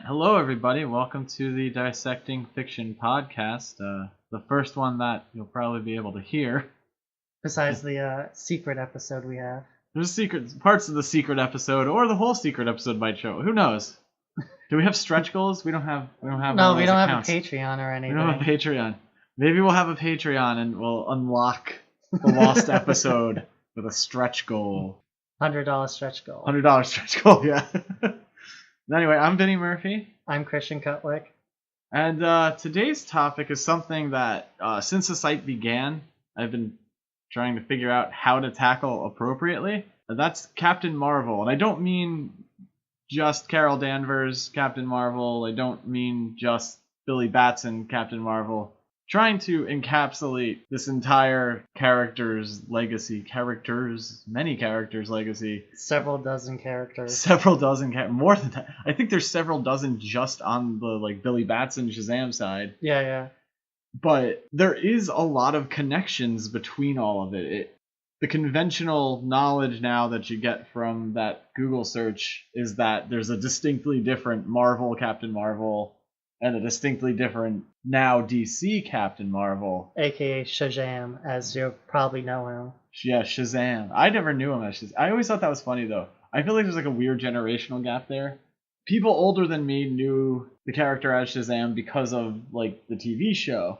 Hello everybody. Welcome to the Dissecting Fiction podcast. The first one that you'll probably be able to hear. Besides the secret episode we have. There's parts of the secret episode, or the whole secret episode might show. Who knows? Do we have stretch goals? We don't have. No, we don't have a Patreon or anything. We don't have a Patreon. Maybe we'll have a Patreon and we'll unlock the lost episode with a stretch goal. $100 stretch goal. $100 stretch goal. Yeah. Anyway, I'm Vinny Murphy. I'm Christian Cutlick. And today's topic is something that, since the site began, I've been trying to figure out how to tackle appropriately. That's Captain Marvel. And I don't mean just Carol Danvers, Captain Marvel. I don't mean just Billy Batson, Captain Marvel. Trying to encapsulate this entire many characters legacy. Several dozen characters. More than that. I think there's several dozen just on the Billy Batson Shazam side. Yeah. But there is a lot of connections between all of it. The conventional knowledge now that you get from that Google search is that there's a distinctly different Marvel Captain Marvel and a distinctly different now DC Captain Marvel. A.k.a. Shazam, as you probably know him. Yeah, Shazam. I never knew him as Shazam. I always thought that was funny, though. I feel like there's a weird generational gap there. People older than me knew the character as Shazam because of, the TV show.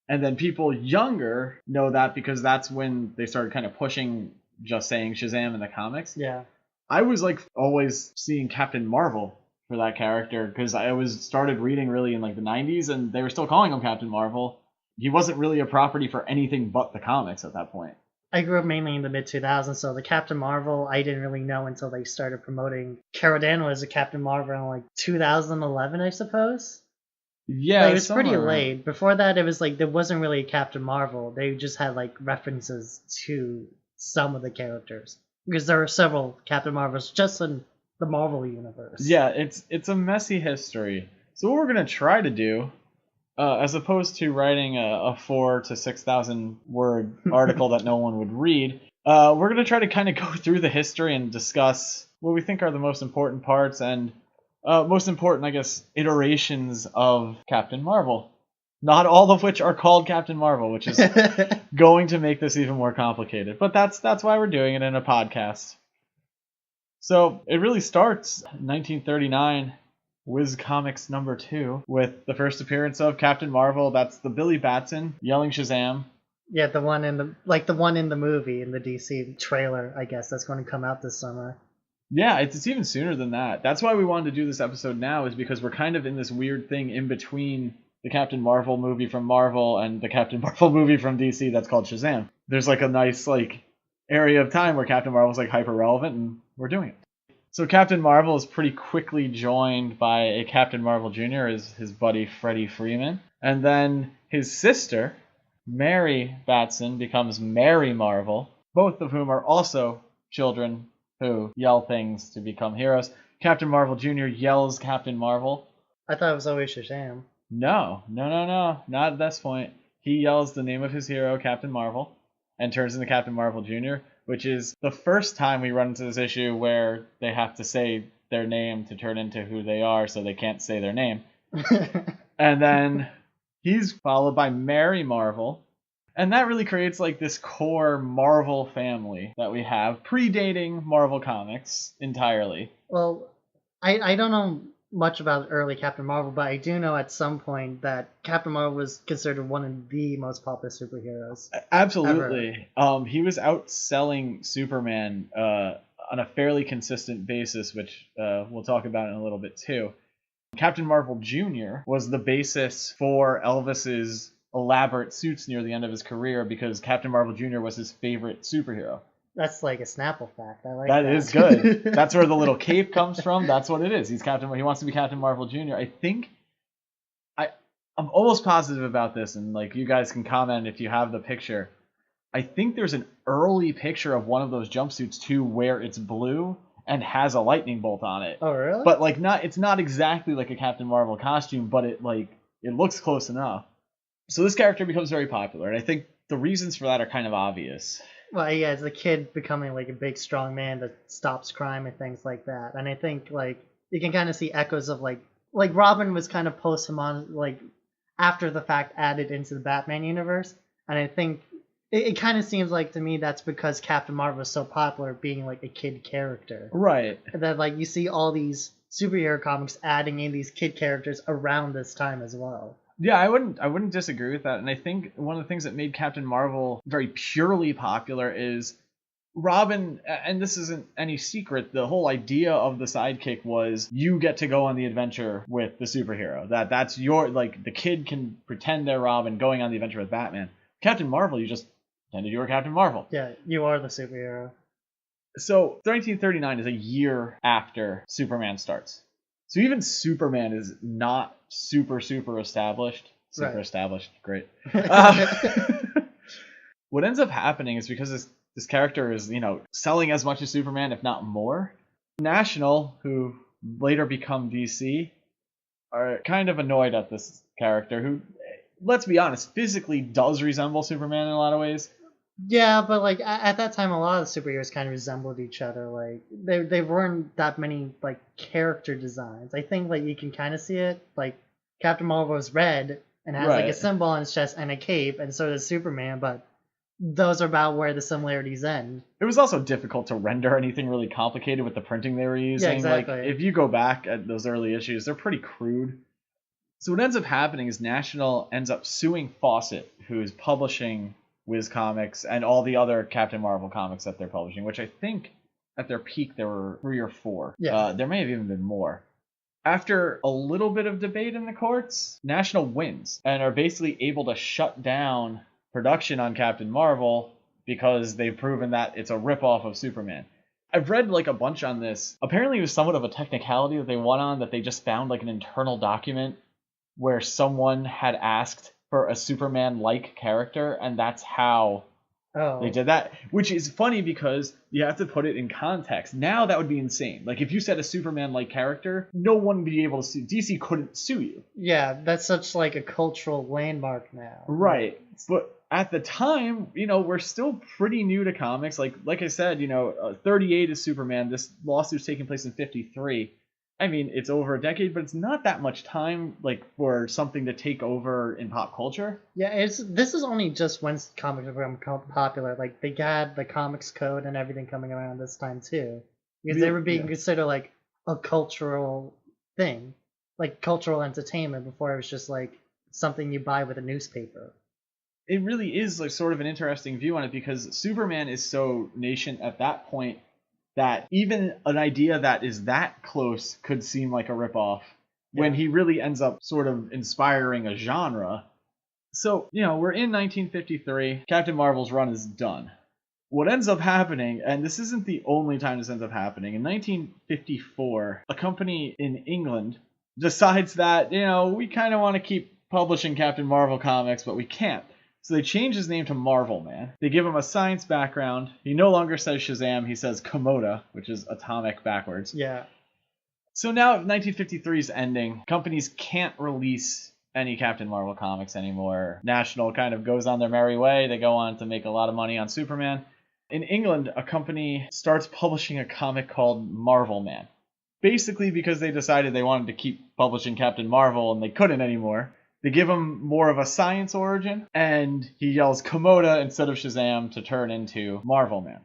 And then people younger know that because that's when they started kind of pushing just saying Shazam in the comics. Yeah. I was, always seeing Captain Marvel for that character because I started reading really in the 90s and they were still calling him Captain Marvel. He wasn't really a property for anything but the comics at that point. I grew up mainly in the mid-2000s, so the Captain Marvel I didn't really know until they started promoting Carol Danvers as a Captain Marvel in 2011, I suppose. Yeah, it was pretty late. Before that, it was there wasn't really a Captain Marvel. They just had references to some of the characters because there are several Captain Marvels just in the Marvel universe. Yeah, it's a messy history. So what we're gonna try to do, as opposed to writing a 4,000 to 6,000 word article that no one would read, we're gonna try to kind of go through the history and discuss what we think are the most important parts and most important, I guess, iterations of Captain Marvel. Not all of which are called Captain Marvel, which is going to make this even more complicated. But that's why we're doing it in a podcast. So it really starts in 1939, Whiz Comics number 2, with the first appearance of Captain Marvel. That's the Billy Batson yelling Shazam. Yeah, the one in the movie in the DC trailer, I guess that's going to come out this summer. Yeah, it's even sooner than that. That's why we wanted to do this episode now, is because we're kind of in this weird thing in between the Captain Marvel movie from Marvel and the Captain Marvel movie from DC that's called Shazam. There's a nice area of time where Captain Marvel's hyper relevant, and we're doing it. So Captain Marvel is pretty quickly joined by a Captain Marvel Jr., his buddy Freddie Freeman. And then his sister, Mary Batson, becomes Mary Marvel, both of whom are also children who yell things to become heroes. Captain Marvel Jr. yells Captain Marvel. I thought it was always Shazam. No. Not at this point. He yells the name of his hero, Captain Marvel, and turns into Captain Marvel Jr., which is the first time we run into this issue where they have to say their name to turn into who they are, so they can't say their name. And then he's followed by Mary Marvel, and that really creates this core Marvel family that we have, predating Marvel Comics entirely. Well, I don't know much about early Captain Marvel, but I do know at some point that Captain Marvel was considered one of the most popular superheroes. Absolutely. He was outselling Superman on a fairly consistent basis, which we'll talk about in a little bit too. Captain Marvel Jr. was the basis for Elvis's elaborate suits near the end of his career because Captain Marvel Jr. was his favorite superhero. That's a Snapple fact. I like that. That is good. That's where the little cape comes from. That's what it is. He wants to be Captain Marvel Jr. I think I'm almost positive about this, and you guys can comment if you have the picture. I think there's an early picture of one of those jumpsuits too where it's blue and has a lightning bolt on it. Oh, really? But it's not exactly like a Captain Marvel costume, but it looks close enough. So this character becomes very popular, and I think the reasons for that are kind of obvious. Well, yeah, as a kid becoming a big, strong man that stops crime and things like that. And I think you can kind of see echoes of like Robin was kind of like after the fact added into the Batman universe, and I think it kind of seems like to me that's because Captain Marvel is so popular, being like a kid character. Right. That like you see all these superhero comics adding in these kid characters around this time as well. Yeah, I wouldn't disagree with that. And I think one of the things that made Captain Marvel very purely popular is Robin, and this isn't any secret, the whole idea of the sidekick was you get to go on the adventure with the superhero. That's your, like, the kid can pretend they're Robin going on the adventure with Batman. Captain Marvel, you just pretended you were Captain Marvel. Yeah, you are the superhero. So 1939 is a year after Superman starts. So even Superman is not super established. Super Right. established, great. What ends up happening is because this character is, selling as much as Superman, if not more, National, who later become DC, are kind of annoyed at this character who, let's be honest, physically does resemble Superman in a lot of ways. Yeah, but like at that time, a lot of the superheroes kind of resembled each other. Like they weren't that many like character designs. I think like you can kind of see it. Like Captain Marvel is red and has like a Right. symbol on his chest and a cape, and so does Superman. But those are about where the similarities end. It was also difficult to render anything really complicated with the printing they were using. exactly. Like, if you go back at those early issues, they're pretty crude. So what ends up happening is National ends up suing Fawcett, who's publishing Wiz Comics and all the other Captain Marvel comics that they're publishing, which I think at their peak there were 3 or 4. Yeah. There may have even been more. After a little bit of debate in the courts, National wins and are basically able to shut down production on Captain Marvel because they've proven that it's a ripoff of Superman. I've read like a bunch on this. Apparently it was somewhat of a technicality that they won on, that they just found like an internal document where someone had asked for a Superman-like character, and that's how Oh. they did that. Which is funny because you have to put it in context. Now that would be insane. Like if you said a Superman-like character, no one would be able to sue. DC couldn't sue you. Yeah, that's such like a cultural landmark now. Right. But at the time, we're still pretty new to comics. Like I said, 38 is Superman. This lawsuit's taking place in 53. I mean, it's over a decade, but it's not that much time, like, for something to take over in pop culture. Yeah, this is only just when comics become popular. Like they had the comics code and everything coming around this time too, because they were being considered like a cultural thing, like cultural entertainment before it was just like something you buy with a newspaper. It really is like sort of an interesting view on it because Superman is so nascent at that point that even an idea that is that close could seem like a ripoff when he really ends up sort of inspiring a genre. So, we're in 1953. Captain Marvel's run is done. What ends up happening, and this isn't the only time this ends up happening, in 1954, a company in England decides that, we kind of want to keep publishing Captain Marvel comics, but we can't. So they change his name to Marvel Man. They give him a science background. He no longer says Shazam, he says Komoda, which is atomic backwards. Yeah. So now 1953 is ending. Companies can't release any Captain Marvel comics anymore. National kind of goes on their merry way. They go on to make a lot of money on Superman. In England, a company starts publishing a comic called Marvel Man. Basically because they decided they wanted to keep publishing Captain Marvel and they couldn't anymore. They give him more of a science origin, and he yells Komoda instead of Shazam to turn into Marvel Man.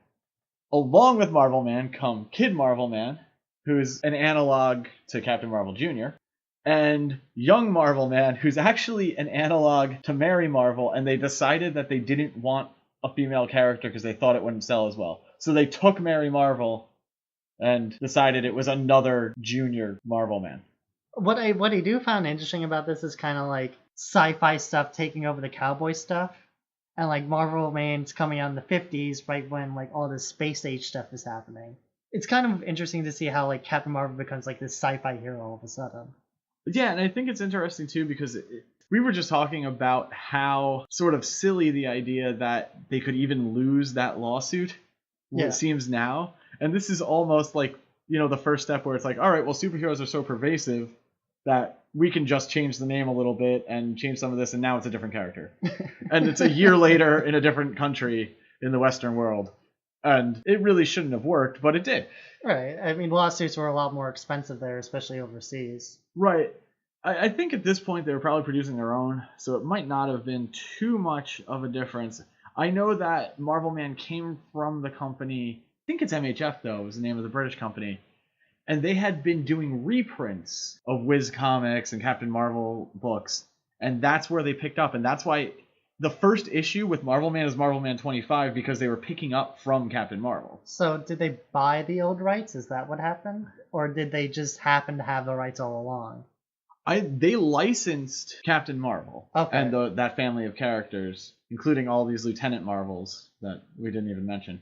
Along with Marvel Man come Kid Marvel Man, who's an analog to Captain Marvel Jr., and Young Marvel Man, who's actually an analog to Mary Marvel, and they decided that they didn't want a female character because they thought it wouldn't sell as well. So they took Mary Marvel and decided it was another junior Marvel Man. What I do find interesting about this is kind of like sci-fi stuff taking over the cowboy stuff, and like Marvel Man's coming out in the 50s, right when like all this space age stuff is happening. It's kind of interesting to see how like Captain Marvel becomes like this sci-fi hero all of a sudden. Yeah, and I think it's interesting too because we were just talking about how sort of silly the idea that they could even lose that lawsuit it seems now, and this is almost like the first step where it's like, all right, well, superheroes are so pervasive that we can just change the name a little bit and change some of this, and now it's a different character. And it's a year later in a different country in the Western world. And it really shouldn't have worked, but it did. Right. I mean, lawsuits were a lot more expensive there, especially overseas. Right. I think at this point they were probably producing their own, so it might not have been too much of a difference. I know that Marvel Man came from the company, I think it's MHF though, was the name of the British company, and they had been doing reprints of Wiz Comics and Captain Marvel books, and that's where they picked up, and that's why the first issue with Marvel Man is Marvel Man 25, because they were picking up from Captain Marvel. So did they buy the old rights? Is that what happened? Or did they just happen to have the rights all along? They licensed Captain Marvel and that family of characters, including all these Lieutenant Marvels that we didn't even mention.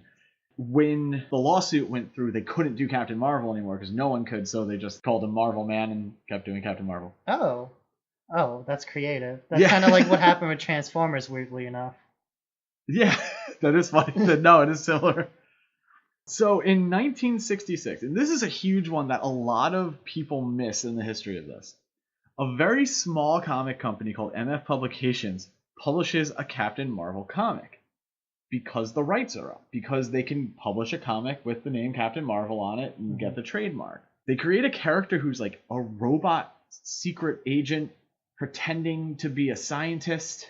When the lawsuit went through, they couldn't do Captain Marvel anymore because no one could, so they just called him Marvel Man and kept doing Captain Marvel. Oh, that's creative. That's kind of like what happened with Transformers, weirdly enough. Yeah, that is funny. No, it is similar. So in 1966, and this is a huge one that a lot of people miss in the history of this, a very small comic company called MF Publications publishes a Captain Marvel comic because the rights are up, because they can publish a comic with the name Captain Marvel on it and get the trademark. They create a character who's like a robot secret agent pretending to be a scientist,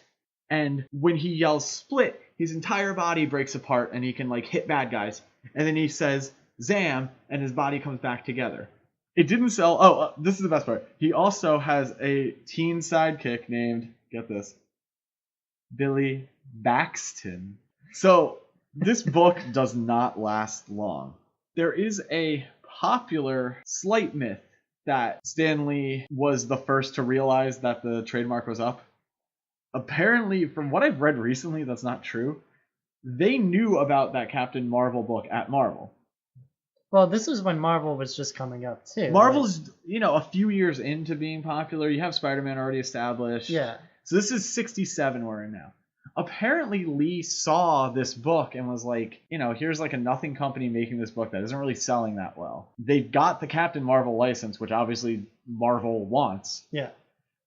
and when he yells split, his entire body breaks apart and he can like hit bad guys, and then he says Zam and his body comes back together. It didn't sell. This is the best part. He also has a teen sidekick named, get this, Billy Baxton. So this book does not last long. There is a popular slight myth that Stan Lee was the first to realize that the trademark was up. Apparently, from what I've read recently, that's not true. They knew about that Captain Marvel book at Marvel. Well, this is when Marvel was just coming up, too. Marvel's, a few years into being popular. You have Spider-Man already established. Yeah. So this is 67 we're in now. Apparently, Lee saw this book and was like, here's like a nothing company making this book that isn't really selling that well. They got the Captain Marvel license, which obviously Marvel wants. Yeah.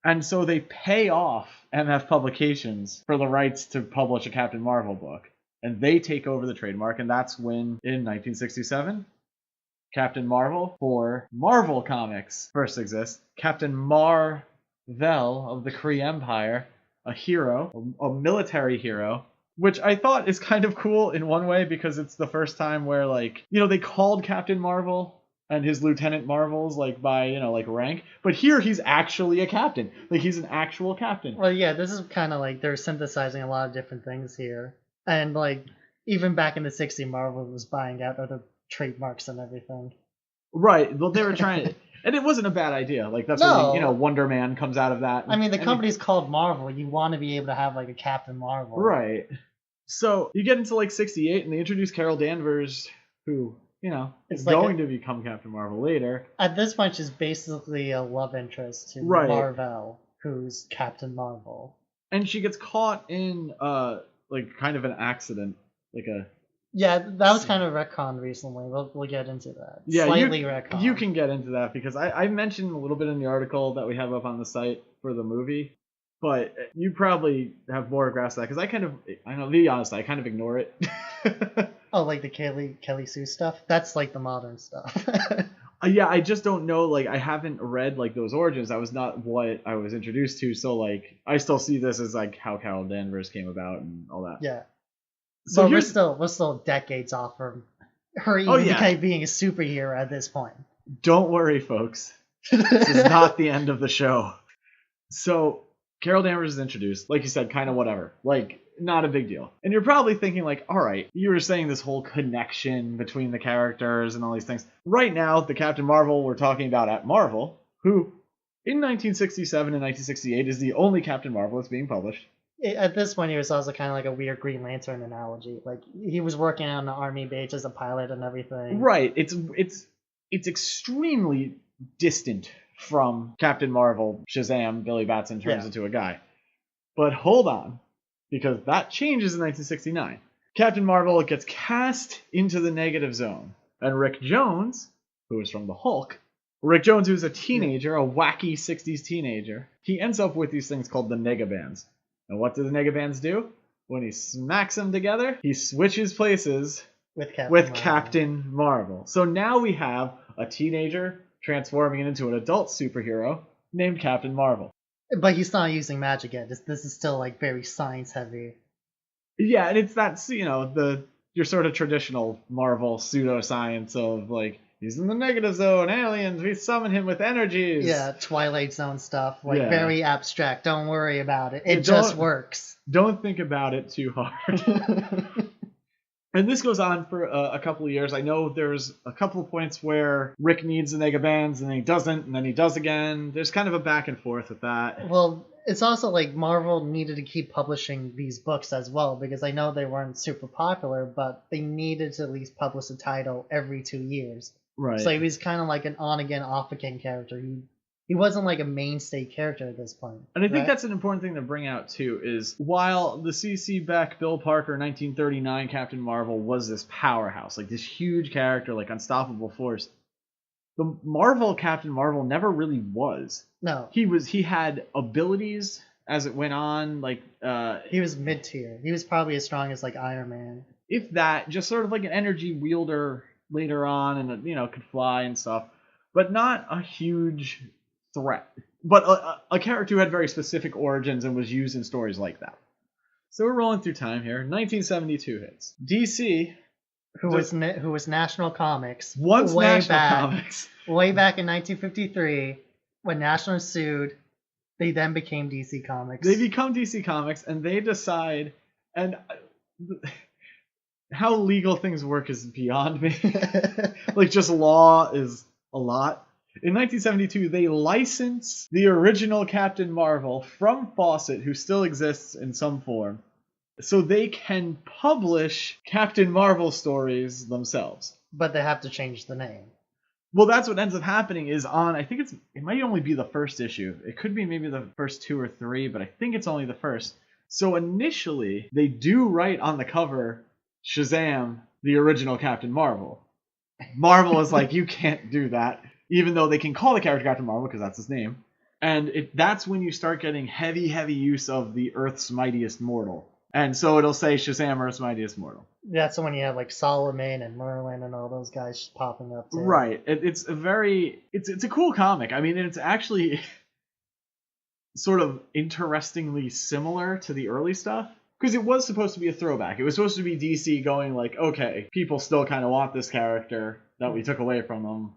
And so they pay off MF Publications for the rights to publish a Captain Marvel book. And they take over the trademark, and that's when, in 1967, Captain Marvel for Marvel Comics first exists. Captain Mar-Vell of the Kree Empire, a hero, a military hero, which I thought is kind of cool in one way because it's the first time where, they called Captain Marvel and his Lieutenant Marvels, by, rank. But here he's actually a captain. He's an actual captain. Well, yeah, this is kind of they're synthesizing a lot of different things here. And, even back in the 60s, Marvel was buying out other trademarks and everything. Right. Well, they were trying to... And it wasn't a bad idea. That's where, Wonder Man comes out of that. I mean, the company's called Marvel. You want to be able to have, a Captain Marvel. Right. So you get into, 68, and they introduce Carol Danvers, who, is going to become Captain Marvel later. At this point, she's basically a love interest to Mar-Vell, who's Captain Marvel. And she gets caught in, kind of an accident. Yeah, that was kind of retconned recently. We'll get into that. Yeah, slightly retconned. You can get into that because I mentioned a little bit in the article that we have up on the site for the movie, but you probably have more grasp of that because to be honest, I kind of ignore it. Oh, the Kelly Sue stuff? That's the modern stuff. Yeah, I just don't know. I haven't read those origins. That was not what I was introduced to. So I still see this as how Carol Danvers came about and all that. Yeah. So we're still decades off from her even being a superhero at this point. Don't worry, folks. This is not the end of the show. So Carol Danvers is introduced, like you said, kind of whatever. Not a big deal. And you're probably thinking all right, you were saying this whole connection between the characters and all these things. Right now, the Captain Marvel we're talking about at Marvel, who in 1967 and 1968 is the only Captain Marvel that's being published. At this point, he was also kind of a weird Green Lantern analogy. He was working on the army base as a pilot and everything. Right. It's extremely distant from Captain Marvel, Shazam, Billy Batson turns into a guy. But hold on, because that changes in 1969. Captain Marvel gets cast into the negative zone. And Rick Jones, who is from the Hulk, Rick Jones, who's a teenager, a wacky 60s teenager, he ends up with these things called the Negabands. And what do the Negabands do? When he smacks them together, he switches places with Captain Marvel. So now we have a teenager transforming into an adult superhero named Captain Marvel. But he's not using magic yet. This is still like very science heavy. Yeah, and it's that, your sort of traditional Marvel pseudoscience of like, he's in the negative zone, aliens, we summon him with energies. Yeah, Twilight Zone stuff, like very abstract. Don't worry about it. It just works. Don't think about it too hard. And this goes on for a couple of years. I know there's a couple of points where Rick needs the Nega Bands and then he doesn't, and then he does again. There's kind of a back and forth with that. Well, it's also like Marvel needed to keep publishing these books as well, because I know they weren't super popular, but they needed to at least publish a title every 2 years. Right. So he was kind of like an on-again, off-again character. He wasn't like a mainstay character at this point. And I think that's an important thing to bring out, too, is while the C.C. Beck, Bill Parker, 1939 Captain Marvel was this powerhouse, like this huge character, like unstoppable force, the Marvel Captain Marvel never really was. No. He had abilities as it went on, like... he was mid-tier. He was probably as strong as, like, Iron Man. If that, just sort of like an energy wielder later on, and, could fly and stuff, but not a huge... threat, but a character who had very specific origins and was used in stories like that. So we're rolling through time here. 1972 hits. DC, who was National Comics, Comics, way back in 1953, when National sued, they then became DC Comics. They become DC Comics, and they decide, and how legal things work is beyond me. Like, just law is a lot. In 1972, they license the original Captain Marvel from Fawcett, who still exists in some form, so they can publish Captain Marvel stories themselves. But they have to change the name. Well, that's what ends up happening is I think it might only be the first issue. It could be maybe the first 2 or 3, but I think it's only the first. So initially, they do write on the cover, Shazam, the original Captain Marvel. Marvel is like, you can't do that. Even though they can call the character Captain Marvel because that's his name. And that's when you start getting heavy use of the Earth's Mightiest Mortal. And so it'll say Shazam, Earth's Mightiest Mortal. That's when you have like Solomon and Merlin and all those guys popping up too. Right. It's a cool comic. I mean, it's actually sort of interestingly similar to the early stuff. Because it was supposed to be a throwback. It was supposed to be DC going like, okay, people still kind of want this character that we took away from them.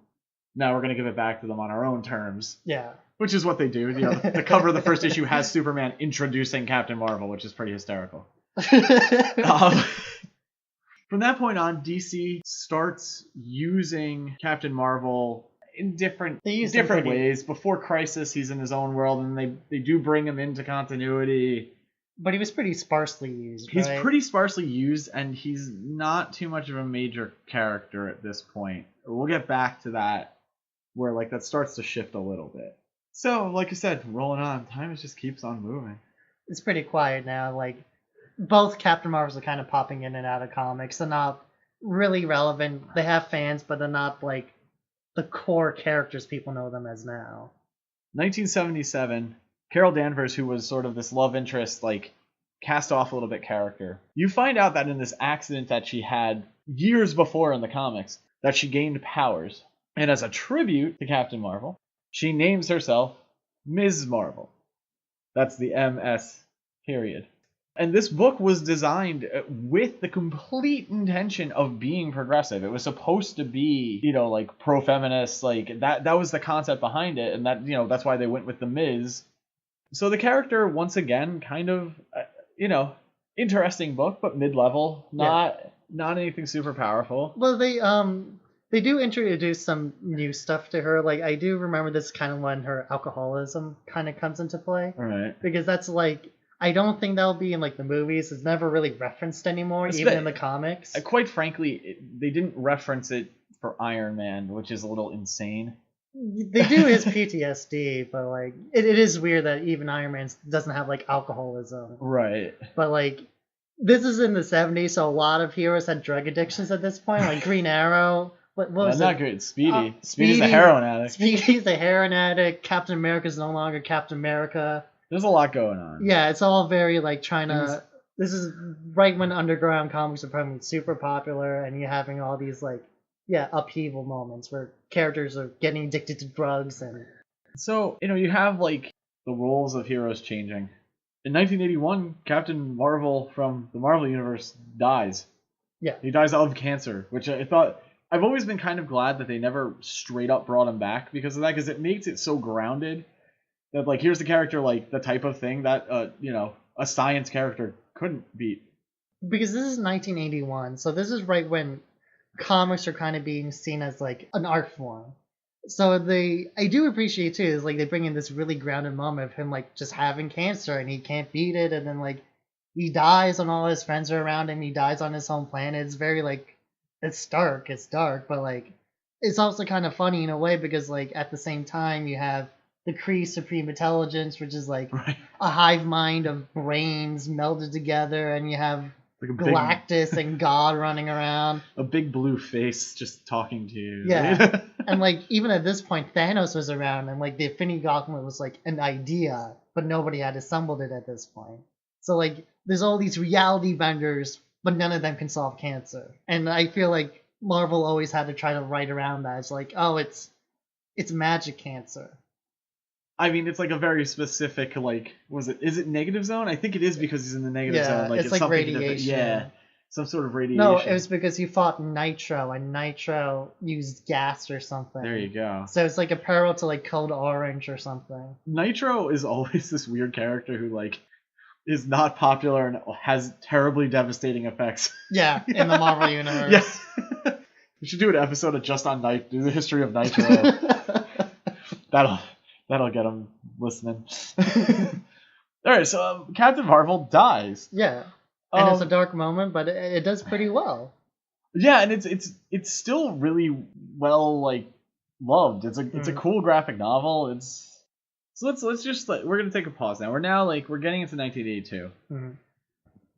Now we're going to give it back to them on our own terms. Yeah. Which is what they do. The cover of the first issue has Superman introducing Captain Marvel, which is pretty hysterical. From that point on, DC starts using Captain Marvel in different ways. Before Crisis, he's in his own world, and they do bring him into continuity. But he was pretty sparsely used, He's pretty sparsely used, and he's not too much of a major character at this point. We'll get back to that, where like that starts to shift a little bit. So, like I said, rolling on, time just keeps on moving. It's pretty quiet now. Like, both Captain Marvels are kind of popping in and out of comics. They're not really relevant. They have fans, but they're not like the core characters people know them as now. 1977, Carol Danvers, who was sort of this love interest, like cast off a little bit character. You find out that in this accident that she had years before in the comics, that she gained powers. And as a tribute to Captain Marvel, she names herself Ms. Marvel. That's the MS period. And this book was designed with the complete intention of being progressive. It was supposed to be, like pro-feminist, like that was the concept behind it. And that, that's why they went with the Ms. So the character, once again, kind of, interesting book, but mid-level, not anything super powerful. Well, they do introduce some new stuff to her. Like, I do remember this kind of when her alcoholism kind of comes into play. Right. Because that's like, I don't think that'll be in like the movies. It's never really referenced anymore, even in the comics. Quite frankly, they didn't reference it for Iron Man, which is a little insane. They do his PTSD, but like it is weird that even Iron Man doesn't have like alcoholism. Right. But like this is in the 70s, so a lot of heroes had drug addictions at this point, like Green Arrow. What was not good. Speedy. Speedy's a heroin addict. Speedy's a heroin addict. Captain America's no longer Captain America. There's a lot going on. Yeah, it's all very like trying to This is right when underground comics are becoming super popular, and you're having all these upheaval moments where characters are getting addicted to drugs and. So you have like the roles of heroes changing. In 1981, Captain Marvel from the Marvel Universe dies. Yeah. He dies of cancer, which I thought. I've always been kind of glad that they never straight up brought him back because of that, because it makes it so grounded that, like, here's the character, like, the type of thing that, a science character couldn't beat. Because this is 1981, so this is right when comics are kind of being seen as, like, an art form. So I do appreciate too, is like they bring in this really grounded moment of him like just having cancer and he can't beat it, and then like he dies and all his friends are around him, he dies on his home planet. It's very like it's dark, but like it's also kind of funny in a way because like at the same time you have the Kree Supreme Intelligence, which is like a hive mind of brains melded together, and you have like Galactus and God running around. A big blue face just talking to you. Yeah. And like even at this point Thanos was around, and like the Infinity Gauntlet was like an idea, but nobody had assembled it at this point. So like there's all these reality vendors, but none of them can solve cancer. And I feel like Marvel always had to try to write around that. It's like, oh, it's magic cancer. I mean, it's like a very specific, like, is it negative zone? I think it is because he's in the negative zone. Like, it's like radiation. Yeah, some sort of radiation. No, it was because he fought Nitro, and Nitro used gas or something. There you go. So it's like a parallel to, like, Code Orange or something. Nitro is always this weird character who, like, is not popular and has terribly devastating effects. Yeah, in the Marvel Universe. Yeah. We should do an episode of just on do the history of Nitro. That'll get them listening. All right, so Captain Marvel dies. Yeah, and it's a dark moment, but it does pretty well. Yeah, and it's still really well like loved. It's a cool graphic novel. So let's just we're gonna take a pause now. We're getting into 1982. Mm-hmm.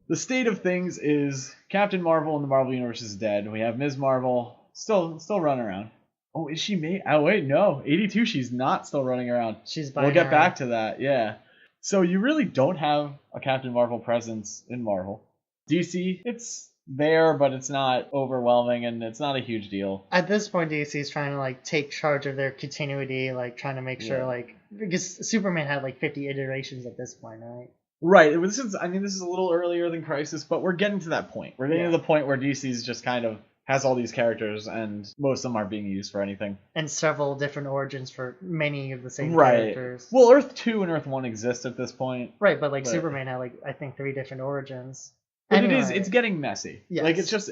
The state of things is Captain Marvel in the Marvel Universe is dead. We have Ms. Marvel still running around. Oh, is she made? Oh, wait, no. 82, she's not still running around. We'll get back to that, yeah. So you really don't have a Captain Marvel presence in Marvel. DC, it's there, but it's not overwhelming, and it's not a huge deal. At this point, DC is trying to, like, take charge of their continuity, like, trying to make sure, like... Because Superman had, like, 50 iterations at this point, right? Right. This is a little earlier than Crisis, but we're getting to that point. We're getting to the point where DC's just kind of has all these characters, and most of them aren't being used for anything. And several different origins for many of the same characters. Well, Earth 2 and Earth 1 exist at this point. Right, but Superman had, like, I think 3 different origins. But anyway, it's getting messy. Yes. Like, it's just...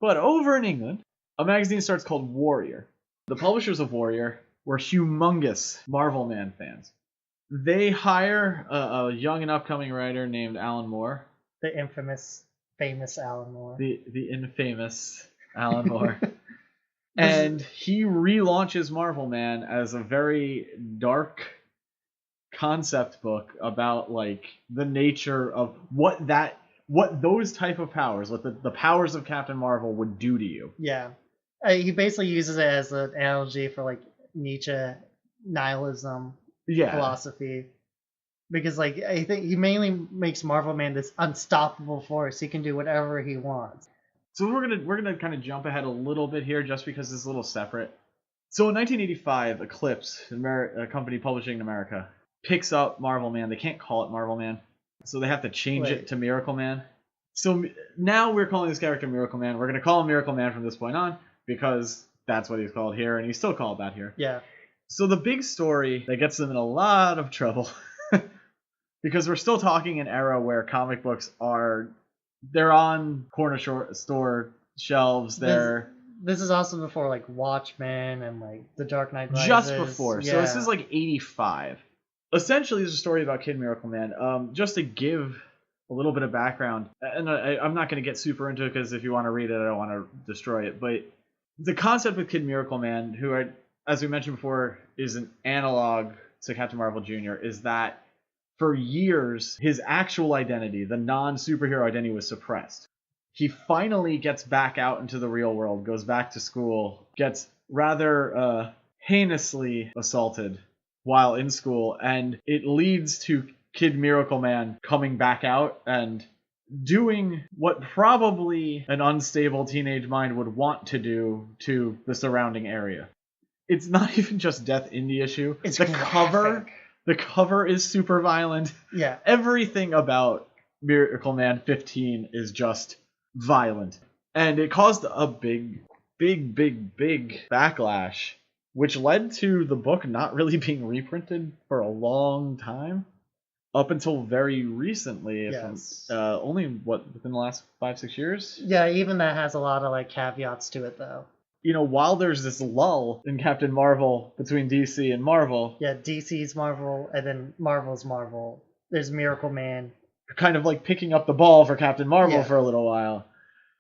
But over in England, a magazine starts called Warrior. The publishers of Warrior were humongous Marvel Man fans. They hire a young and upcoming writer named Alan Moore. The famous Alan Moore. The infamous Alan Moore. And he relaunches Marvel Man as a very dark concept book about like the nature of what those type of powers, what the powers of Captain Marvel would do to you. Yeah. He basically uses it as an analogy for like Nietzsche nihilism philosophy. Because like I think he mainly makes Marvel Man this unstoppable force. He can do whatever he wants. So we're gonna kind of jump ahead a little bit here, just because it's a little separate. So in 1985, Eclipse, a company publishing in America, picks up Marvel Man. They can't call it Marvel Man, so they have to change it to Miracle Man. So now we're calling this character Miracle Man. We're gonna call him Miracle Man from this point on because that's what he's called here, and he's still called that here. Yeah. So the big story that gets them in a lot of trouble. Because we're still talking an era where comic books they're on corner store shelves. This is also before like Watchmen and like The Dark Knight Rises. Just before. Yeah. So this is like 85. Essentially, there's a story about Kid Miracle Man. Just to give a little bit of background, and I'm not going to get super into it because if you want to read it, I don't want to destroy it. But the concept with Kid Miracle Man, who, as we mentioned before, is an analog to Captain Marvel Jr., is that for years, his actual identity, the non-superhero identity, was suppressed. He finally gets back out into the real world, goes back to school, gets rather heinously assaulted while in school, and it leads to Kid Miracle Man coming back out and doing what probably an unstable teenage mind would want to do to the surrounding area. It's not even just death in the issue. It's the graphic. The cover is super violent. Yeah. Everything about Miracle Man 15 is just violent. And it caused a big backlash, which led to the book not really being reprinted for a long time. Up until very recently. Yes. Only, within the last 5-6 years? Yeah, even that has a lot of like caveats to it, though. You know, while there's this lull in Captain Marvel between DC and Marvel. Yeah, DC's Marvel, and then Marvel's Marvel. There's Miracle Man. Kind of like picking up the ball for Captain Marvel Yeah. for a little while.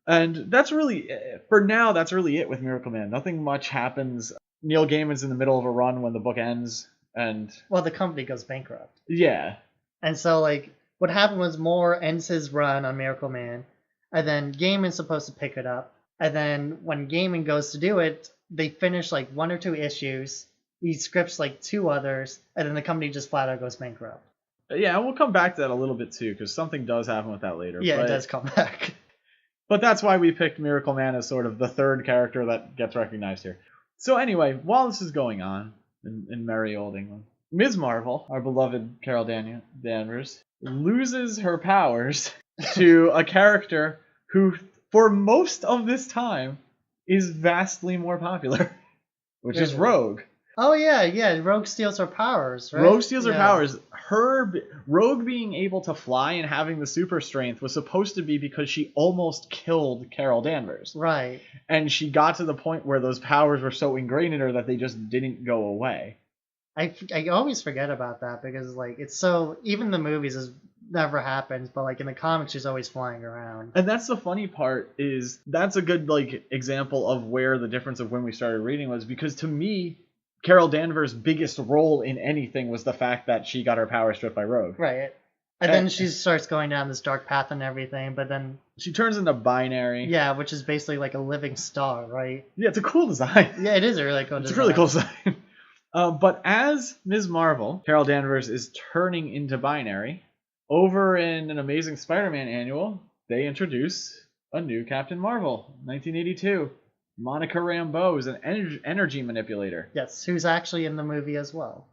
And that's really, for now, that's really it with Miracle Man. Nothing much happens. Neil Gaiman's in the middle of a run when the book ends, and... Well, the company goes bankrupt. Yeah. And so, like, what happened was Moore ends his run on Miracle Man, and then Gaiman's supposed to pick it up. And then when Gaiman goes to do it, they finish, like, 1 or 2 issues. He scripts, like, 2 others, and then the company just flat out goes bankrupt. Yeah, we'll come back to that a little bit, too, because something does happen with that later. Yeah, it does come back. But that's why we picked Miracle Man as sort of the third character that gets recognized here. So anyway, while this is going on in merry old England, Ms. Marvel, our beloved Carol Danvers, loses her powers to a character who, for most of this time, is vastly more popular, which is Rogue. Oh, yeah, Rogue steals her powers, right? Rogue steals her powers. Rogue being able to fly and having the super strength was supposed to be because she almost killed Carol Danvers. Right. And she got to the point where those powers were so ingrained in her that they just didn't go away. I always forget about that because, like, it's so... Even in the movies, it never happens, but, like, in the comics, she's always flying around. And that's the funny part, is that's a good, like, example of where the difference of when we started reading was, because to me... Carol Danvers' biggest role in anything was the fact that she got her power stripped by Rogue. Right. And then she starts going down this dark path and everything, but then... She turns into Binary. Yeah, which is basically like a living star, right? Yeah, it's a cool design. Yeah, it is a really cool design. It's a really cool design. But as Ms. Marvel, Carol Danvers is turning into Binary, over in an Amazing Spider-Man annual, they introduce a new Captain Marvel, 1982. Monica Rambeau is an energy manipulator. Yes, who's actually in the movie as well.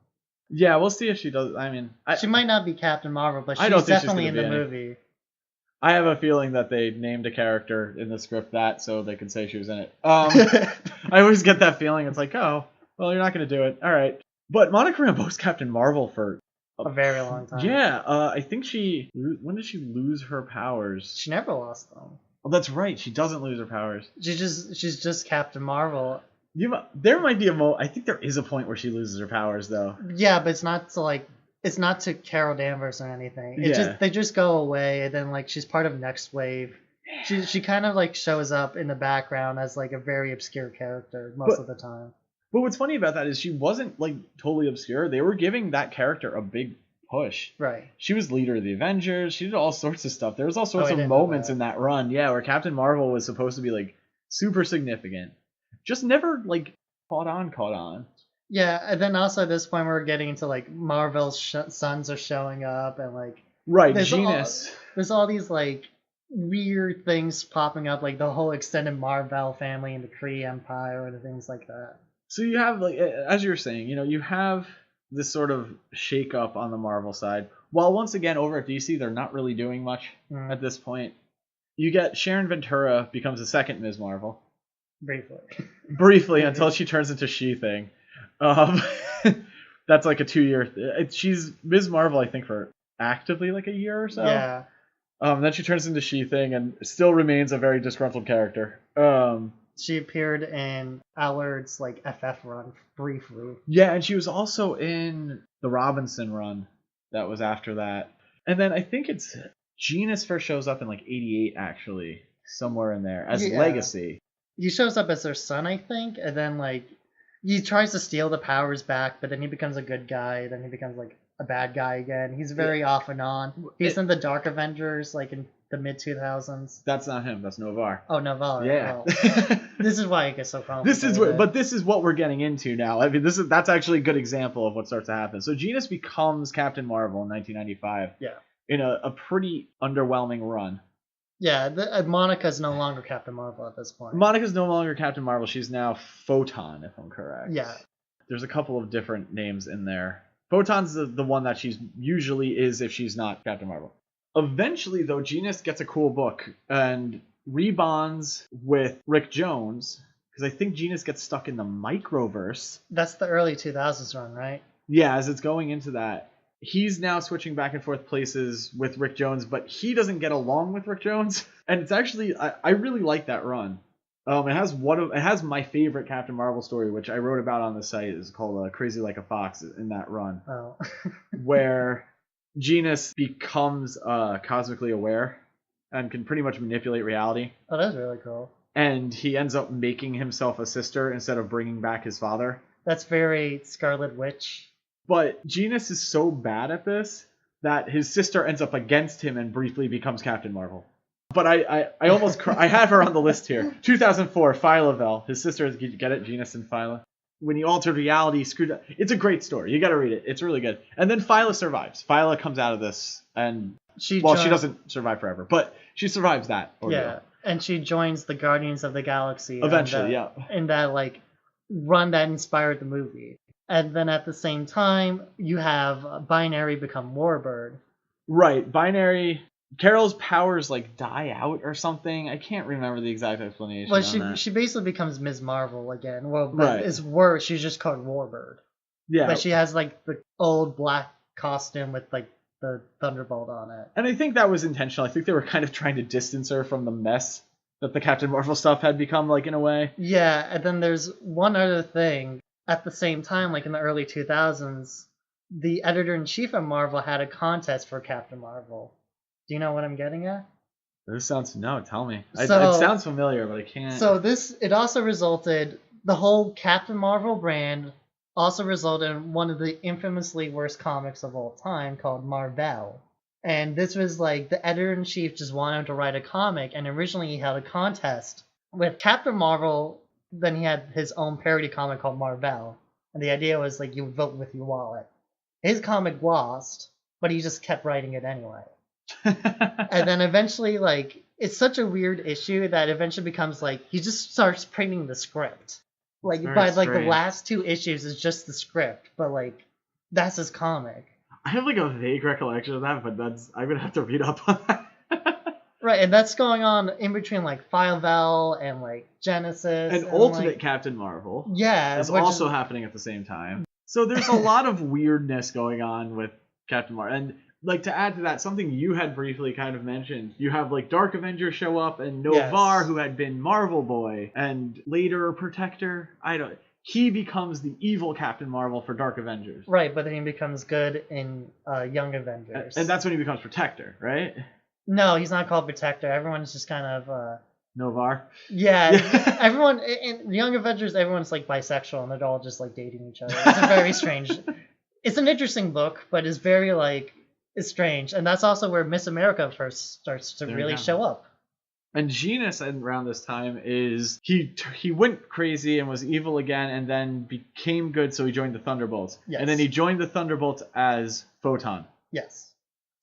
Yeah, we'll see if she does. I mean... she might not be Captain Marvel, but I don't she's think definitely she's in gonna the be movie. I have a feeling that they named a character in the script that so they could say she was in it. I always get that feeling. It's like, oh, well, you're not going to do it. All right. But Monica Rambeau's Captain Marvel for... a very long time. Yeah, I think she... When did she lose her powers? She never lost them. Oh, that's right. She doesn't lose her powers. She's just Captain Marvel. There might be I think there is a point where she loses her powers, though. Yeah, but it's not to Carol Danvers or anything. They just go away, and then like she's part of Next Wave. She kind of like shows up in the background as like a very obscure character most of the time. But what's funny about that is she wasn't like totally obscure. They were giving that character a big push. Right. She was leader of the Avengers. She did all sorts of stuff. There was all sorts of moments in that run, where Captain Marvel was supposed to be like super significant. Just never like caught on. Yeah, and then also at this point we're getting into like Marvel's sons are showing up and like right, Genus. There's all these like weird things popping up, like the whole extended Marvel family and the Kree Empire and things like that. So you have like, as you're saying, you have this sort of shake up on the Marvel side. While once again over at DC they're not really doing much at this point. You get Sharon Ventura becomes the second Ms. Marvel. Briefly until she turns into She-Thing. That's like a 2-year. She's Ms. Marvel, I think, for actively like a year or so. Yeah. Then she turns into She-Thing and still remains a very disgruntled character. She appeared in Allard's like FF run briefly. Yeah, and she was also in the Robinson run that was after that. And then I think it's Genus first shows up in like 88 actually, somewhere in there as Legacy. He shows up as their son, I think, and then like he tries to steal the powers back, but then he becomes a good guy, then he becomes like a bad guy again. He's very off and on. He's in the Dark Avengers like in the mid 2000s. That's not him. That's Novar. Oh, Navarre. Yeah. Oh. This is why it gets so complicated. This is what we're getting into now. I mean, that's actually a good example of what starts to happen. So Genus becomes Captain Marvel in 1995. Yeah. In a pretty underwhelming run. Yeah, Monica's no longer Captain Marvel at this point. Monica's no longer Captain Marvel. She's now Photon, if I'm correct. Yeah. There's a couple of different names in there. Photon's the one that she's usually is if she's not Captain Marvel. Eventually, though, Genus gets a cool book and rebonds with Rick Jones, because I think Genus gets stuck in the microverse. That's the early 2000s run, right? Yeah, as it's going into that. He's now switching back and forth places with Rick Jones, but he doesn't get along with Rick Jones. And it's actually, I really like that run. It has my favorite Captain Marvel story, which I wrote about on the site. It's called Crazy Like a Fox in that run. Oh. Where Genus becomes cosmically aware and can pretty much manipulate reality. Oh, that's really cool. And he ends up making himself a sister instead of bringing back his father. That's very Scarlet Witch. But Genus is so bad at this that his sister ends up against him and briefly becomes Captain Marvel. But I almost I have her on the list here. 2004, Phyla-Vell. His sister, you get it? Genus and Phyla. When he altered reality, screwed up. It's a great story. You got to read it. It's really good. And then Phyla survives. Phyla comes out of this, and she doesn't survive forever, but she survives that ordeal. Yeah, and she joins the Guardians of the Galaxy. Eventually, yeah. In that run that inspired the movie. And then at the same time, you have Binary become Warbird. Right. Binary. Carol's powers die out or something. I can't remember the exact explanation. Well, she basically becomes Ms. Marvel again. Well, but right. It's worse. She's just called Warbird. Yeah. But she has the old black costume with the Thunderbolt on it. And I think that was intentional. I think they were kind of trying to distance her from the mess that the Captain Marvel stuff had become in a way. Yeah, and then there's one other thing. At the same time, in the early 2000s, the editor-in-chief of Marvel had a contest for Captain Marvel. Do you know what I'm getting at? Tell me. It sounds familiar, but I can't. So it also resulted, the whole Captain Marvel brand also resulted in one of the infamously worst comics of all time called Marvel. And this was the editor-in-chief just wanted to write a comic, and originally he held a contest with Captain Marvel. Then he had his own parody comic called Marvel. And the idea was you would vote with your wallet. His comic lost, but he just kept writing it anyway. And then eventually, it's such a weird issue that eventually becomes he just starts printing the script. By the last two issues is just the script, but that's his comic. I have a vague recollection of that, but I'm gonna have to read up on that. Right, and that's going on in between Phyla-Vell and Genesis and Ultimate Captain Marvel. Yeah, is also happening at the same time. So there's a lot of weirdness going on with Captain Marvel, and to add to that, something you had briefly kind of mentioned, you have Dark Avenger show up and Novar, yes, who had been Marvel Boy and later Protector. He becomes the evil Captain Marvel for Dark Avengers. Right, but then he becomes good in Young Avengers. And that's when he becomes Protector, right? No, he's not called Protector. Everyone's just kind of Novar. Yeah, everyone in Young Avengers, everyone's bisexual and they're all just dating each other. It's a very strange. It's an interesting book, but it's very it's strange, and that's also where Miss America first starts to really show up. And Genus around this time is he went crazy and was evil again, and then became good, so he joined the Thunderbolts. Yes. And then he joined the Thunderbolts as Photon. Yes.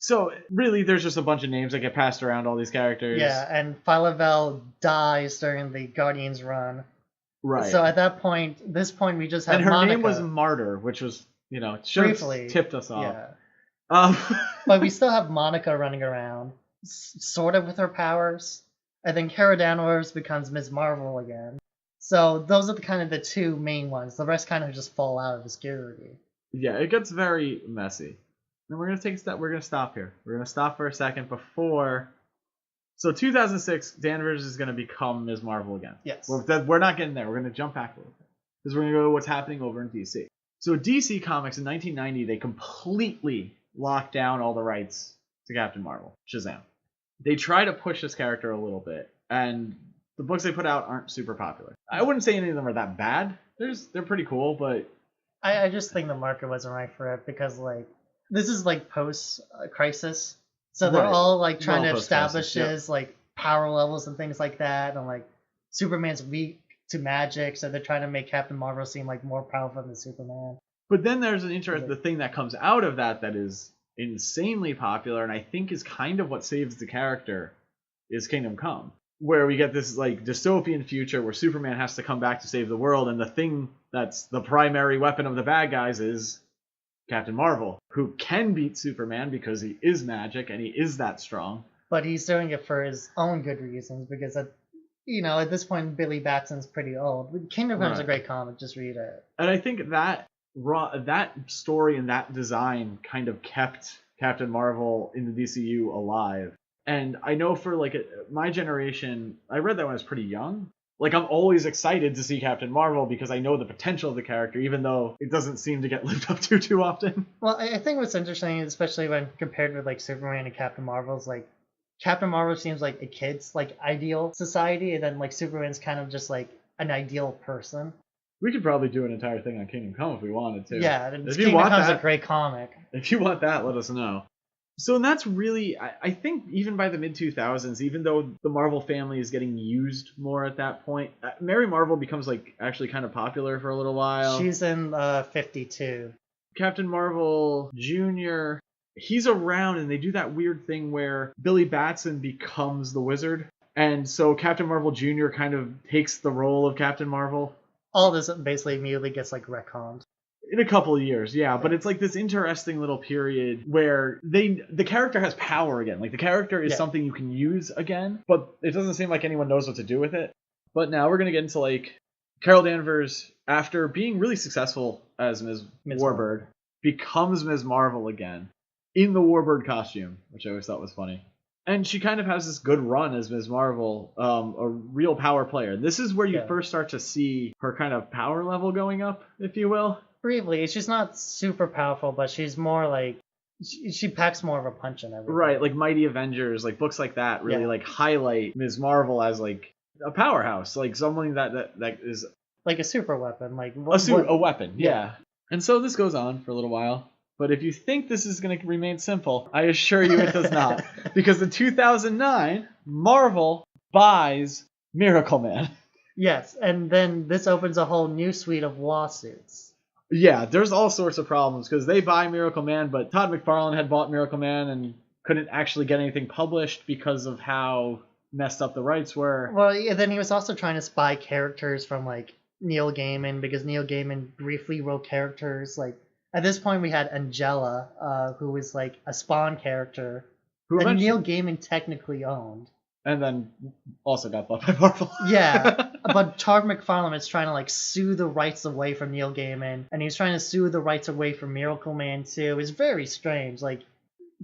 So really, there's just a bunch of names that get passed around all these characters. Yeah, and Phyla-Vell dies during the Guardians run. Right. So at this point, we just have and her Monica. name was Martyr, which was briefly tipped us off. Yeah. But we still have Monica running around, sort of with her powers. I think Cara Danvers becomes Ms. Marvel again. So those are the two main ones. The rest kind of just fall out of obscurity. Yeah, it gets very messy. And we're going to take a step. We're going to stop here. We're going to stop for a second before. So 2006, Danvers is going to become Ms. Marvel again. Yes. We're not getting there. We're going to jump back a little bit. Because we're going to go to what's happening over in DC. So DC Comics in 1990, they completely locked down all the rights to Captain Marvel, Shazam. They try to push this character a little bit. And the books they put out aren't super popular. I wouldn't say any of them are that bad. They're pretty cool, but... I just think the market wasn't right for it because, this is post-crisis, So they're Right. all like trying Well, to establish post-crisis, yep. his like power levels and things like that, and like Superman's weak to magic, so they're trying to make Captain Marvel seem like more powerful than Superman. But then there's the thing that comes out of that is insanely popular, and I think is kind of what saves the character, is Kingdom Come, where we get this like dystopian future where Superman has to come back to save the world, and the thing that's the primary weapon of the bad guys is Captain Marvel, who can beat Superman because he is magic and he is that strong. But he's doing it for his own good reasons, because at this point Billy Batson's pretty old. Kingdom Come's a great comic, just read it. And I think that story and that design kind of kept Captain Marvel in the DCU alive. And I know for like my generation, I read that when I was pretty young. Like, I'm always excited to see Captain Marvel because I know the potential of the character, even though it doesn't seem to get lived up to too often. Well, I think what's interesting, especially when compared with like Superman and Captain Marvel, is like Captain Marvel seems like a kid's like ideal society, and then like Superman's kind of just like an ideal person. We could probably do an entire thing on Kingdom Come if we wanted to. Yeah, Kingdom Come's a great comic. If you want that, let us know. So that's really, I think even by the mid-2000s, even though the Marvel family is getting used more at that point, Mary Marvel becomes like actually kind of popular for a little while. She's in 52. Captain Marvel Jr., he's around, and they do that weird thing where Billy Batson becomes the Wizard. And so Captain Marvel Jr. kind of takes the role of Captain Marvel. All this basically immediately gets like retconned. In a couple of years, yeah, but it's like this interesting little period where the character has power again. Like, the character is something you can use again, but it doesn't seem like anyone knows what to do with it. But now we're going to get into, like, Carol Danvers, after being really successful as Ms. Warbird, becomes Ms. Marvel again in the Warbird costume, which I always thought was funny. And she kind of has this good run as Ms. Marvel, a real power player. This is where you first start to see her kind of power level going up, if you will. Briefly, she's not super powerful, but she's more like she packs more of a punch in everything. Right, like Mighty Avengers, like books like that really like highlight Ms. Marvel as like a powerhouse, like someone that is like a super weapon, like a weapon. Yeah. And so this goes on for a little while. But if you think this is going to remain simple, I assure you it does not. Because in 2009, Marvel buys Miracle Man. Yes, and then this opens a whole new suite of lawsuits. Yeah, there's all sorts of problems because they buy Miracle Man, but Todd McFarlane had bought Miracle Man and couldn't actually get anything published because of how messed up the rights were. Well, yeah, then he was also trying to spy characters from like Neil Gaiman, because Neil Gaiman briefly wrote characters like, at this point we had Angela, who was like a Spawn character that Neil Gaiman technically owned. And then also got bought by Marvel. Yeah, but Todd McFarlane is trying to like sue the rights away from Neil Gaiman, and he's trying to sue the rights away from Miracle Man too. It's very strange. Like,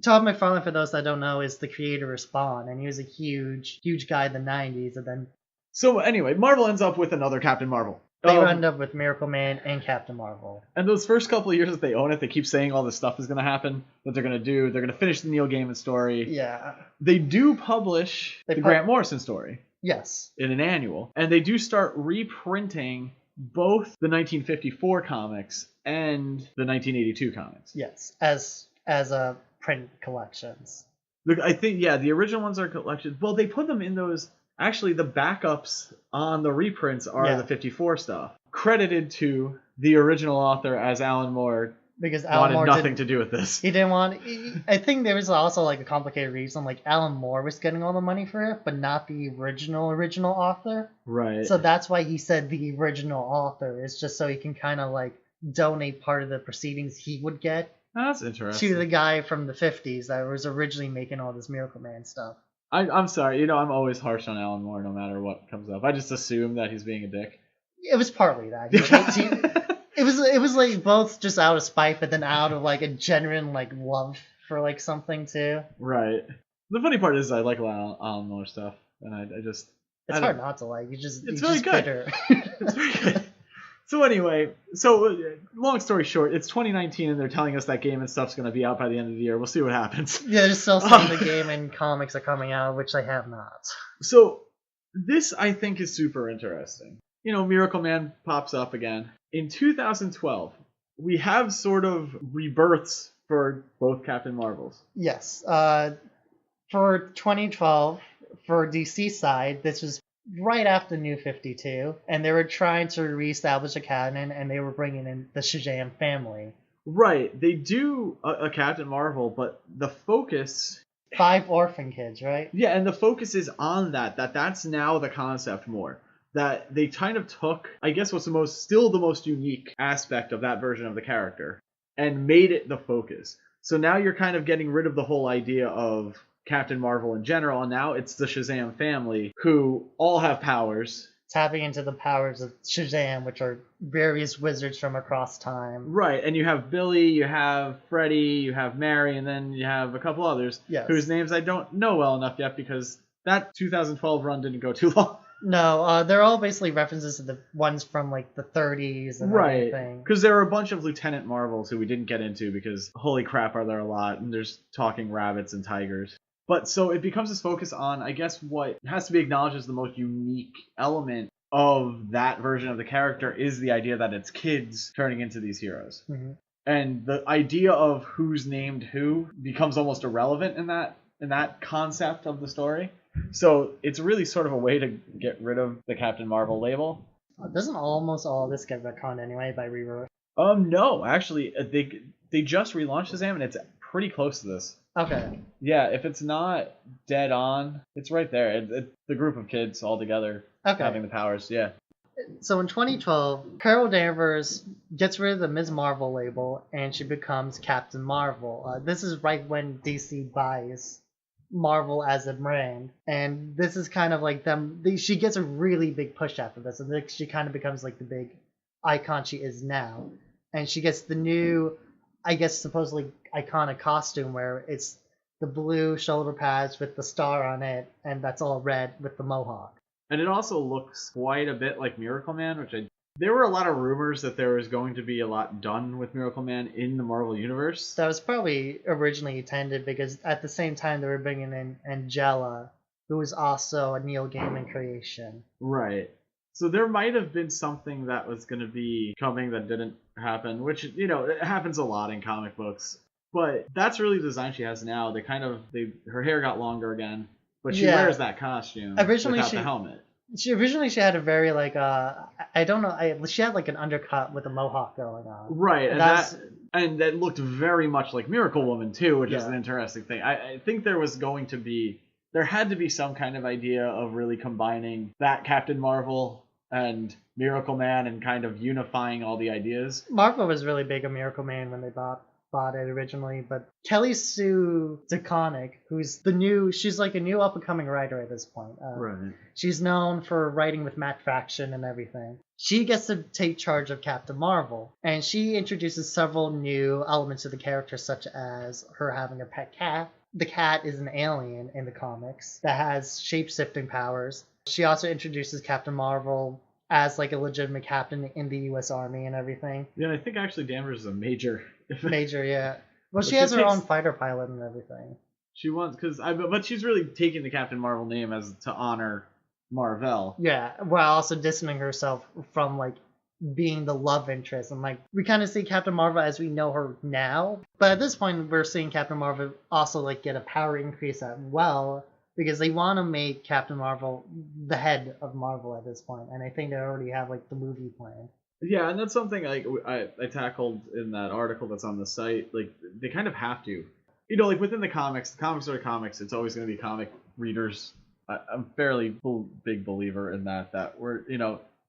Todd McFarlane, for those that don't know, is the creator of Spawn, and he was a huge guy in the 90s. And then so anyway, Marvel ends up with another Captain Marvel. They end up with Miracle Man and Captain Marvel. And those first couple of years that they own it, they keep saying all this stuff is going to happen, that they're going to do. They're going to finish the Neil Gaiman story. Yeah. They do publish the Grant Morrison story. Yes. In an annual. And they do start reprinting both the 1954 comics and the 1982 comics. Yes, as print collections. Look, I think, the original ones are collections. Well, they put them in those... Actually, the backups on the reprints are the 54 stuff. Credited to the original author as Alan Moore. Because Alan Moore wanted nothing to do with this. He didn't want... I think there was also like a complicated reason. Like, Alan Moore was getting all the money for it, but not the original author. Right. So that's why he said the original author. It's just so he can kind of like donate part of the proceedings he would get. That's interesting. To the guy from the 50s that was originally making all this Miracle Man stuff. I'm sorry, I'm always harsh on Alan Moore no matter what comes up. I just assume that he's being a dick. It was partly that. It was like both just out of spite, but then out of like a genuine like love for like something too. Right. The funny part is I like Alan Moore stuff, and I just... It's hard not to like. It's very good. Bitter. It's very good. So anyway, long story short, it's 2019 and they're telling us that game and stuff's going to be out by the end of the year. We'll see what happens. Yeah, they're still saying the game and comics are coming out, which they have not. So this, I think, is super interesting. Miracle Man pops up again. In 2012, we have sort of rebirths for both Captain Marvels. Yes. For 2012, for DC side, this was right after New 52, and they were trying to reestablish a canon, and they were bringing in the Shazam family. Right. They do a Captain Marvel, but the focus... 5 orphan kids, right? Yeah, and the focus is on that's now the concept more. That they kind of took, I guess, what's still the most unique aspect of that version of the character and made it the focus. So now you're kind of getting rid of the whole idea of Captain Marvel in general, and now it's the Shazam family who all have powers. Tapping into the powers of Shazam, which are various wizards from across time. Right, and you have Billy, you have Freddy, you have Mary, and then you have a couple others whose names I don't know well enough yet because that 2012 run didn't go too long. No, they're all basically references to the ones from like the 30s and everything. Because there are a bunch of Lieutenant Marvels who we didn't get into because holy crap are there a lot, and there's talking rabbits and tigers. But so it becomes this focus on, I guess, what has to be acknowledged as the most unique element of that version of the character is the idea that it's kids turning into these heroes. Mm-hmm. And the idea of who's named who becomes almost irrelevant in that concept of the story. So it's really sort of a way to get rid of the Captain Marvel label. Doesn't almost all of this get retconned anyway by Rebirth? No, actually, they just relaunched Shazam, and it's pretty close to this. Okay. Yeah, if it's not dead on, it's right there. It's the group of kids all together having the powers, yeah. So in 2012, Carol Danvers gets rid of the Ms. Marvel label, and she becomes Captain Marvel. This is right when DC buys Marvel as a brand, and this is kind of like them. She gets a really big push after this, and she kind of becomes like the big icon she is now. And she gets the new, I guess, supposedly iconic costume where it's the blue shoulder pads with the star on it, and that's all red with the mohawk. And it also looks quite a bit like Miracle Man, there were a lot of rumors that there was going to be a lot done with Miracle Man in the Marvel Universe. That was probably originally intended because at the same time they were bringing in Angela, who was also a Neil Gaiman creation. Right. So there might have been something that was going to be coming that didn't happen, which, it happens a lot in comic books. But that's really the design she has now. Her hair got longer again, but she wears that costume without the helmet. She had a very she had like an undercut with a mohawk going on. Right, and that looked very much like Miracle Woman too, which is an interesting thing. I think there had to be some kind of idea of really combining that Captain Marvel and Miracle Man and kind of unifying all the ideas. Marvel was really big on Miracle Man when they bought it originally, but Kelly Sue DeConnick, she's like a new up-and-coming writer at this point. Right. She's known for writing with Matt Fraction and everything. She gets to take charge of Captain Marvel, and she introduces several new elements of the character, such as her having a pet cat. The cat is an alien in the comics that has shape-shifting powers. She also introduces Captain Marvel as like a legitimate captain in the U.S. Army and everything. Yeah, I think actually Danvers is a major. Major, yeah. Well, she has her own fighter pilot and everything. She wants, but she's really taking the Captain Marvel name as to honor Marvel. Yeah, while also distancing herself from like being the love interest, and like we kind of see Captain Marvel as we know her now. But at this point, we're seeing Captain Marvel also like get a power increase as well, because they want to make Captain Marvel the head of Marvel at this point, and I think they already have like the movie planned. Yeah, and that's something like I tackled in that article that's on the site. Like, they kind of have to. Like within the comics are comics. It's always going to be comic readers. I'm fairly big believer in that we're,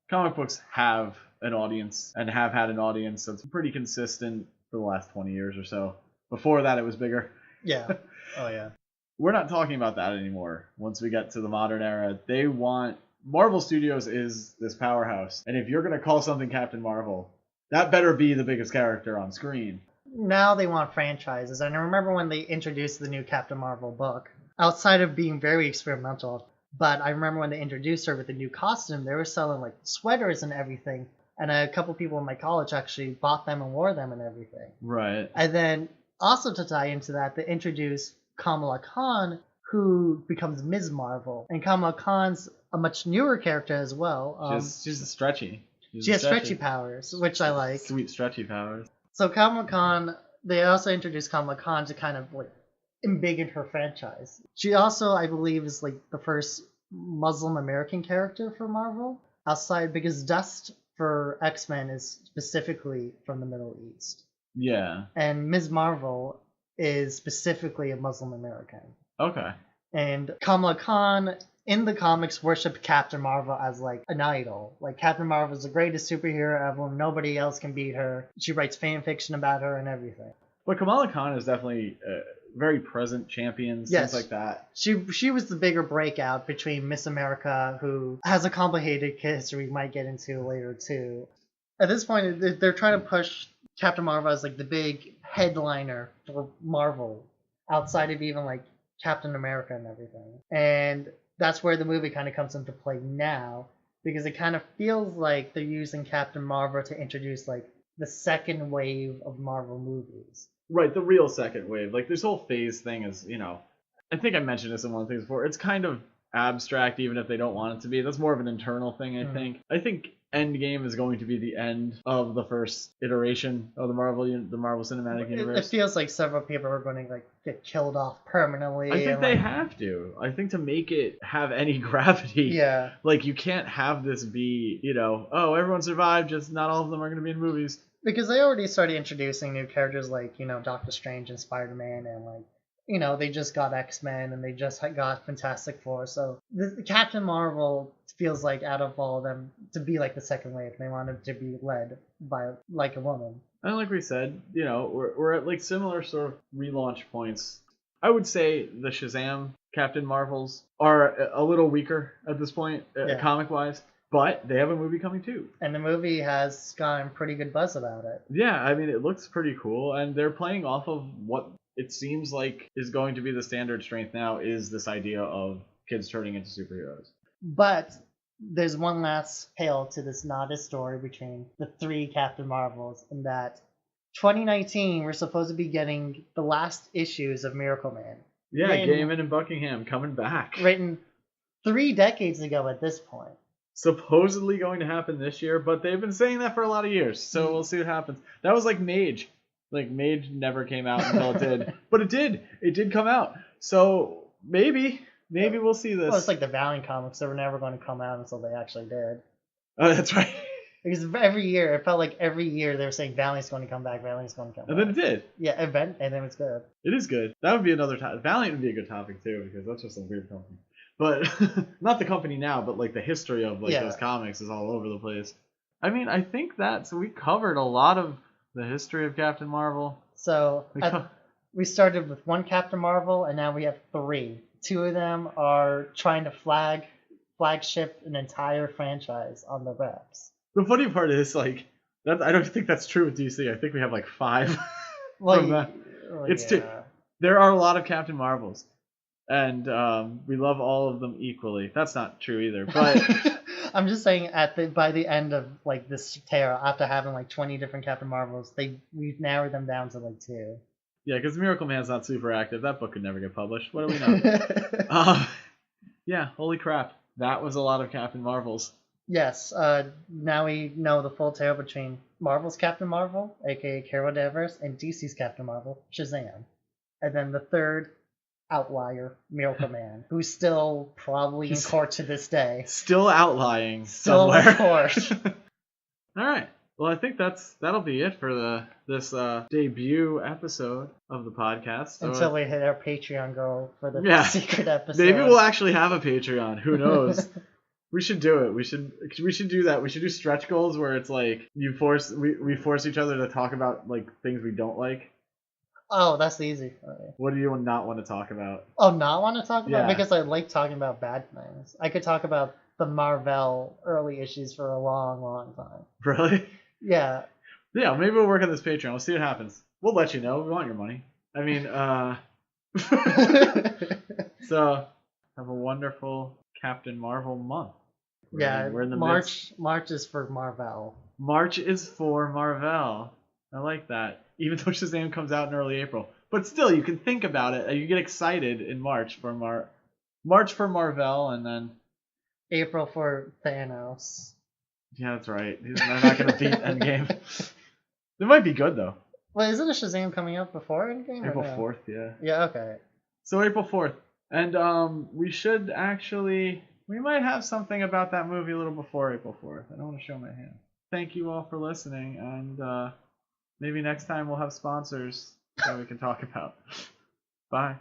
comic books have an audience and have had an audience that's pretty consistent for the last 20 years or so. Before that, it was bigger. Yeah. Oh, yeah. We're not talking about that anymore. Once we get to the modern era, Marvel Studios is this powerhouse, and if you're going to call something Captain Marvel, that better be the biggest character on screen. Now they want franchises, and I remember when they introduced the new Captain Marvel book, outside of being very experimental, but I remember when they introduced her with the new costume, they were selling like sweaters and everything, and a couple people in my college actually bought them and wore them and everything. Right. And then also to tie into that, they introduced Kamala Khan, who becomes Ms. Marvel, and Kamala Khan's a much newer character as well. She's stretchy. She has stretchy powers, which I like. Sweet stretchy powers. So Kamala Khan, they also introduced Kamala Khan to kind of like embiggened her franchise. She also, I believe, is like the first Muslim American character for Marvel outside, because Dust for X-Men is specifically from the Middle East. Yeah. And Ms. Marvel is specifically a Muslim American. Okay. And Kamala Khan in the comics worshipped Captain Marvel as like an idol. Like Captain Marvel is the greatest superhero ever. Nobody else can beat her. She writes fan fiction about her and everything. But Kamala Khan is definitely a very present champion, things like that. She was the bigger breakout between Miss America, who has a complicated history we might get into later too. At this point, they're trying to push Captain Marvel as like the big headliner for Marvel, outside of even like Captain America and everything. And that's where the movie kind of comes into play now, because it kind of feels like they're using Captain Marvel to introduce like the second wave of Marvel movies. Right, the real second wave. Like, this whole phase thing is, I think I mentioned this in one of the things before. It's kind of abstract, even if they don't want it to be. That's more of an internal thing, I think. I think Endgame is going to be the end of the first iteration of the Marvel Cinematic Universe. It feels like several people are going to like get killed off permanently. I think they have to. I think to make it have any gravity. Yeah. Like, you can't have this be, oh, everyone survived, just not all of them are going to be in movies. Because they already started introducing new characters like, Doctor Strange and Spider-Man, and like, they just got X-Men and they just got Fantastic Four. So the Captain Marvel feels like out of all of them to be like the second wave. They wanted to be led by like a woman. And like we said, we're at like similar sort of relaunch points. I would say the Shazam Captain Marvels are a little weaker at this point, comic-wise. But they have a movie coming too. And the movie has gotten pretty good buzz about it. Yeah, I mean, it looks pretty cool. And they're playing off of what it seems like is going to be the standard strength now, is this idea of kids turning into superheroes. But there's one last tale to this Nada story between the three Captain Marvels, in that 2019 we're supposed to be getting the last issues of Miracle Man. Yeah, Gaiman and Buckingham coming back. Written 3 decades ago at this point. Supposedly going to happen this year, but they've been saying that for a lot of years, so we'll see what happens. That was like Mage. Like, Mage never came out until it did. But it did. It did come out. So maybe we'll see this. Well, it's like the Valiant comics. They were never going to come out until they actually did. Oh, that's right. Because every year, it felt like every year they were saying Valiant's going to come back, Valiant's going to come back. And then it did. Yeah, and then it's good. It is good. That would be another topic. Valiant would be a good topic, too, because that's just a weird company. But not the company now, but like the history of like those comics is all over the place. I mean, I think so we covered a lot of the history of Captain Marvel. So we started with one Captain Marvel, and now we have 3. 2 of them are trying to flagship an entire franchise on the reps. The funny part is, like, I don't think that's true with DC. I think we have like 5 well, from that. There are a lot of Captain Marvels. And we love all of them equally. That's not true either. But I'm just saying, by the end of like this tear, after having like 20 different Captain Marvels, we've narrowed them down to like 2. Yeah, because Miracle Man's not super active. That book could never get published. What do we know? Yeah, holy crap. That was a lot of Captain Marvels. Yes. Now we know the full tale between Marvel's Captain Marvel, aka Carol Danvers, and DC's Captain Marvel, Shazam. And then the third outlier, Miracle Man, who's still probably in court to this day. Still outlying somewhere. In court. All right. Well, I think that'll be it for this debut episode of the podcast. Until we hit our Patreon goal for the secret episode. Maybe we'll actually have a Patreon. Who knows? We should do it. We should do that. We should do stretch goals where it's like we force each other to talk about like things we don't like. Oh, that's easy. Okay. What do you not want to talk about? Oh, not want to talk about? Yeah. Because I like talking about bad things. I could talk about the Marvel early issues for a long, long time. Really? Yeah. Yeah, maybe we'll work on this Patreon. We'll see what happens. We'll let you know. We want your money. I mean, so have a wonderful Captain Marvel month. We're in the March is for Marvel. March is for Marvel. I like that. Even though Shazam comes out in early April. But still, you can think about it. You get excited in March for March for Marvel, and then April for Thanos. Yeah, that's right. They're not going to beat Endgame. They might be good, though. Well, isn't a Shazam coming out before Endgame? April 4th, yeah. Yeah, okay. So April 4th. And we should actually... We might have something about that movie a little before April 4th. I don't want to show my hand. Thank you all for listening, and maybe next time we'll have sponsors that we can talk about. Bye.